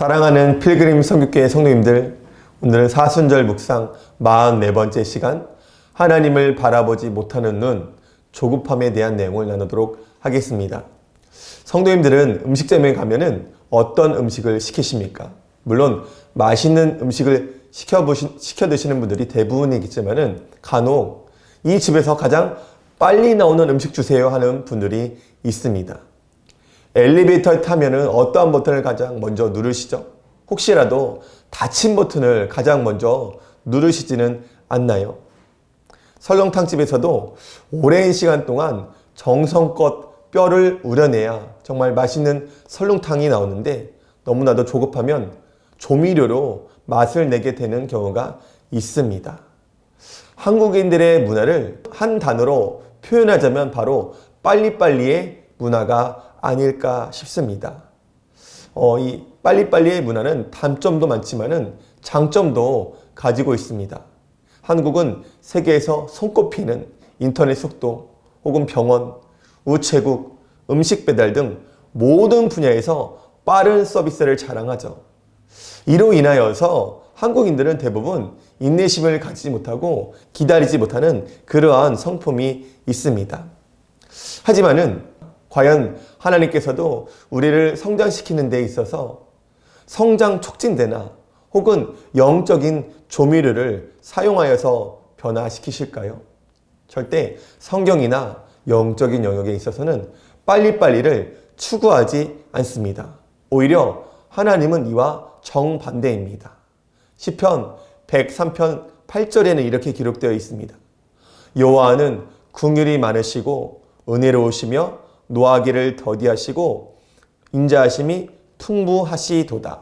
사랑하는 필그림 선교회 성도님들, 오늘은 사순절 묵상 44번째 시간, 하나님을 바라보지 못하는 눈, 조급함에 대한 내용을 나누도록 하겠습니다. 성도님들은 음식점에 가면은 어떤 음식을 시키십니까? 물론 맛있는 음식을 시켜 드시는 분들이 대부분이겠지만은 간혹 이 집에서 가장 빨리 나오는 음식 주세요 하는 분들이 있습니다. 엘리베이터에 타면은 어떠한 버튼을 가장 먼저 누르시죠? 혹시라도 닫힌 버튼을 가장 먼저 누르시지는 않나요? 설렁탕집에서도 오랜 시간 동안 정성껏 뼈를 우려내야 정말 맛있는 설렁탕이 나오는데 너무나도 조급하면 조미료로 맛을 내게 되는 경우가 있습니다. 한국인들의 문화를 한 단어로 표현하자면 바로 빨리빨리의 문화가 아닐까 싶습니다. 이 빨리빨리의 문화는 단점도 많지만은 장점도 가지고 있습니다. 한국은 세계에서 손꼽히는 인터넷 속도 혹은 병원, 우체국, 음식 배달 등 모든 분야에서 빠른 서비스를 자랑하죠. 이로 인하여서 한국인들은 대부분 인내심을 가지지 못하고 기다리지 못하는 그러한 성품이 있습니다. 하지만은 과연 하나님께서도 우리를 성장시키는 데 있어서 성장 촉진제나 혹은 영적인 조미료를 사용하여서 변화시키실까요? 절대 성경이나 영적인 영역에 있어서는 빨리빨리를 추구하지 않습니다. 오히려 하나님은 이와 정반대입니다. 시편 103편 8절에는 이렇게 기록되어 있습니다. 여호와는 긍휼이 많으시고 은혜로우시며 노하기를 더디하시고 인자하심이 풍부하시도다.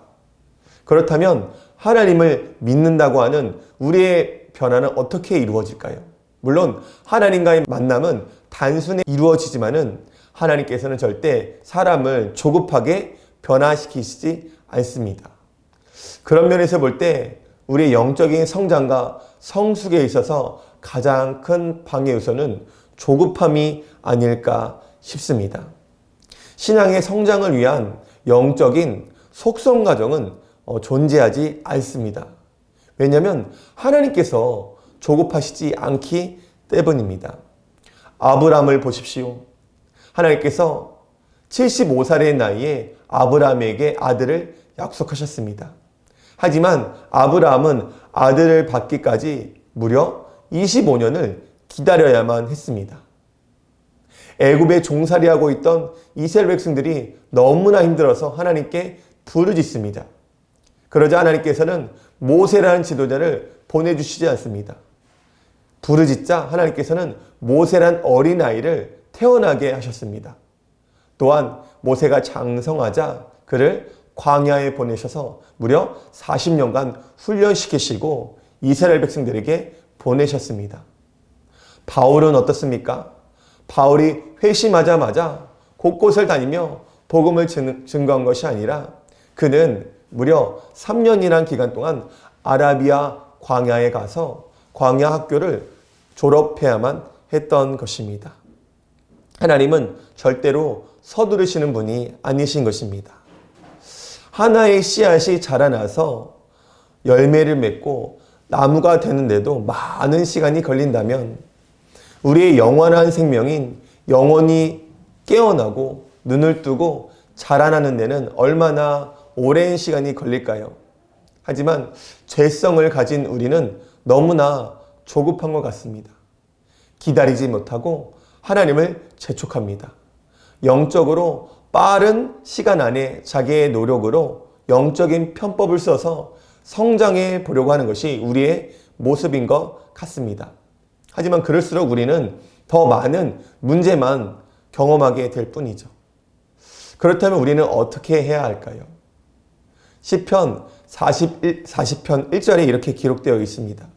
그렇다면 하나님을 믿는다고 하는 우리의 변화는 어떻게 이루어질까요? 물론 하나님과의 만남은 단순히 이루어지지만은 하나님께서는 절대 사람을 조급하게 변화시키시지 않습니다. 그런 면에서 볼 때 우리의 영적인 성장과 성숙에 있어서 가장 큰 방해 요소는 조급함이 아닐까 싶습니다. 신앙의 성장을 위한 영적인 속성 과정은 존재하지 않습니다. 왜냐하면 하나님께서 조급하시지 않기 때문입니다. 아브라함을 보십시오. 하나님께서 75살의 나이에 아브라함에게 아들을 약속하셨습니다. 하지만 아브라함은 아들을 받기까지 무려 25년을 기다려야만 했습니다. 애굽에 종살이하고 있던 이스라엘 백성들이 너무나 힘들어서 하나님께 부르짖습니다. 그러자 하나님께서는 모세라는 지도자를 보내주시지 않습니다. 부르짖자 하나님께서는 모세란 어린아이를 태어나게 하셨습니다. 또한 모세가 장성하자 그를 광야에 보내셔서 무려 40년간 훈련시키시고 이스라엘 백성들에게 보내셨습니다. 바울은 어떻습니까? 바울이 회심하자마자 곳곳을 다니며 복음을 증거한 것이 아니라 그는 무려 3년이라는 기간 동안 아라비아 광야에 가서 광야 학교를 졸업해야만 했던 것입니다. 하나님은 절대로 서두르시는 분이 아니신 것입니다. 하나의 씨앗이 자라나서 열매를 맺고 나무가 되는데도 많은 시간이 걸린다면 우리의 영원한 생명인 영혼이 깨어나고 눈을 뜨고 자라나는 데는 얼마나 오랜 시간이 걸릴까요? 하지만 죄성을 가진 우리는 너무나 조급한 것 같습니다. 기다리지 못하고 하나님을 재촉합니다. 영적으로 빠른 시간 안에 자기의 노력으로 영적인 편법을 써서 성장해 보려고 하는 것이 우리의 모습인 것 같습니다. 하지만 그럴수록 우리는 더 많은 문제만 경험하게 될 뿐이죠. 그렇다면 우리는 어떻게 해야 할까요? 시편 40편 1절에 이렇게 기록되어 있습니다.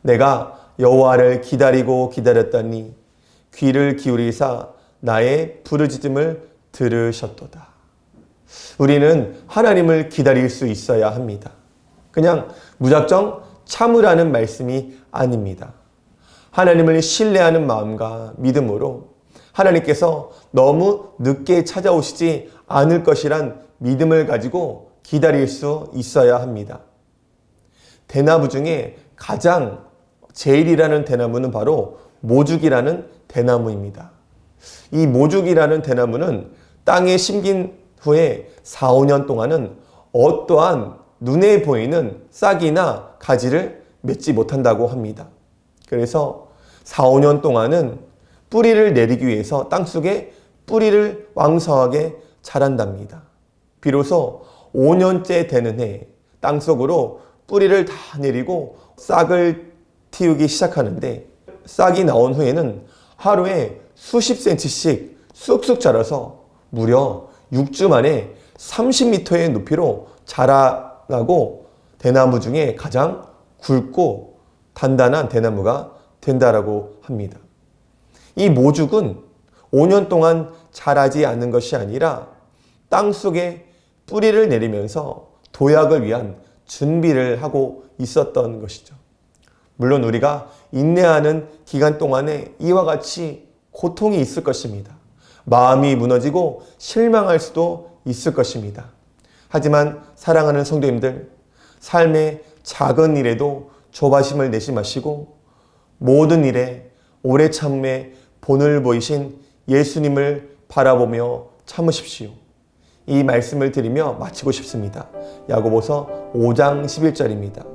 내가 여호와를 기다리고 기다렸더니 귀를 기울이사 나의 부르짖음을 들으셨도다. 우리는 하나님을 기다릴 수 있어야 합니다. 그냥 무작정 참으라는 말씀이 아닙니다. 하나님을 신뢰하는 마음과 믿음으로 하나님께서 너무 늦게 찾아오시지 않을 것이란 믿음을 가지고 기다릴 수 있어야 합니다. 대나무 중에 가장 제일이라는 대나무는 바로 모죽이라는 대나무입니다. 이 모죽이라는 대나무는 땅에 심긴 후에 4, 5년 동안은 어떠한 눈에 보이는 싹이나 가지를 맺지 못한다고 합니다. 그래서 4, 5년 동안은 뿌리를 내리기 위해서 땅속에 뿌리를 왕성하게 자란답니다. 비로소 5년째 되는 해 땅속으로 뿌리를 다 내리고 싹을 틔우기 시작하는데, 싹이 나온 후에는 하루에 수십 센치씩 쑥쑥 자라서 무려 6주 만에 30m의 높이로 자라나고 대나무 중에 가장 굵고 단단한 대나무가 된다라고 합니다. 이 모죽은 5년 동안 자라지 않는 것이 아니라 땅속에 뿌리를 내리면서 도약을 위한 준비를 하고 있었던 것이죠. 물론 우리가 인내하는 기간 동안에 이와 같이 고통이 있을 것입니다. 마음이 무너지고 실망할 수도 있을 것입니다. 하지만 사랑하는 성도님들, 삶의 작은 일에도 조바심을 내지 마시고 모든 일에 오래 참음의 본을 보이신 예수님을 바라보며 참으십시오. 이 말씀을 드리며 마치고 싶습니다. 야고보서 5장 11절입니다.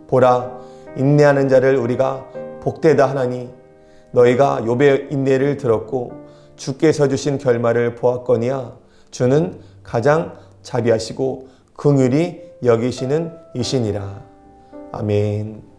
보라, 인내하는 자를 우리가 복되다 하나니 너희가 욥의 인내를 들었고 주께서 주신 결말을 보았거니와 주는 가장 자비하시고 긍휼히 여기시는 이시니라. 아멘.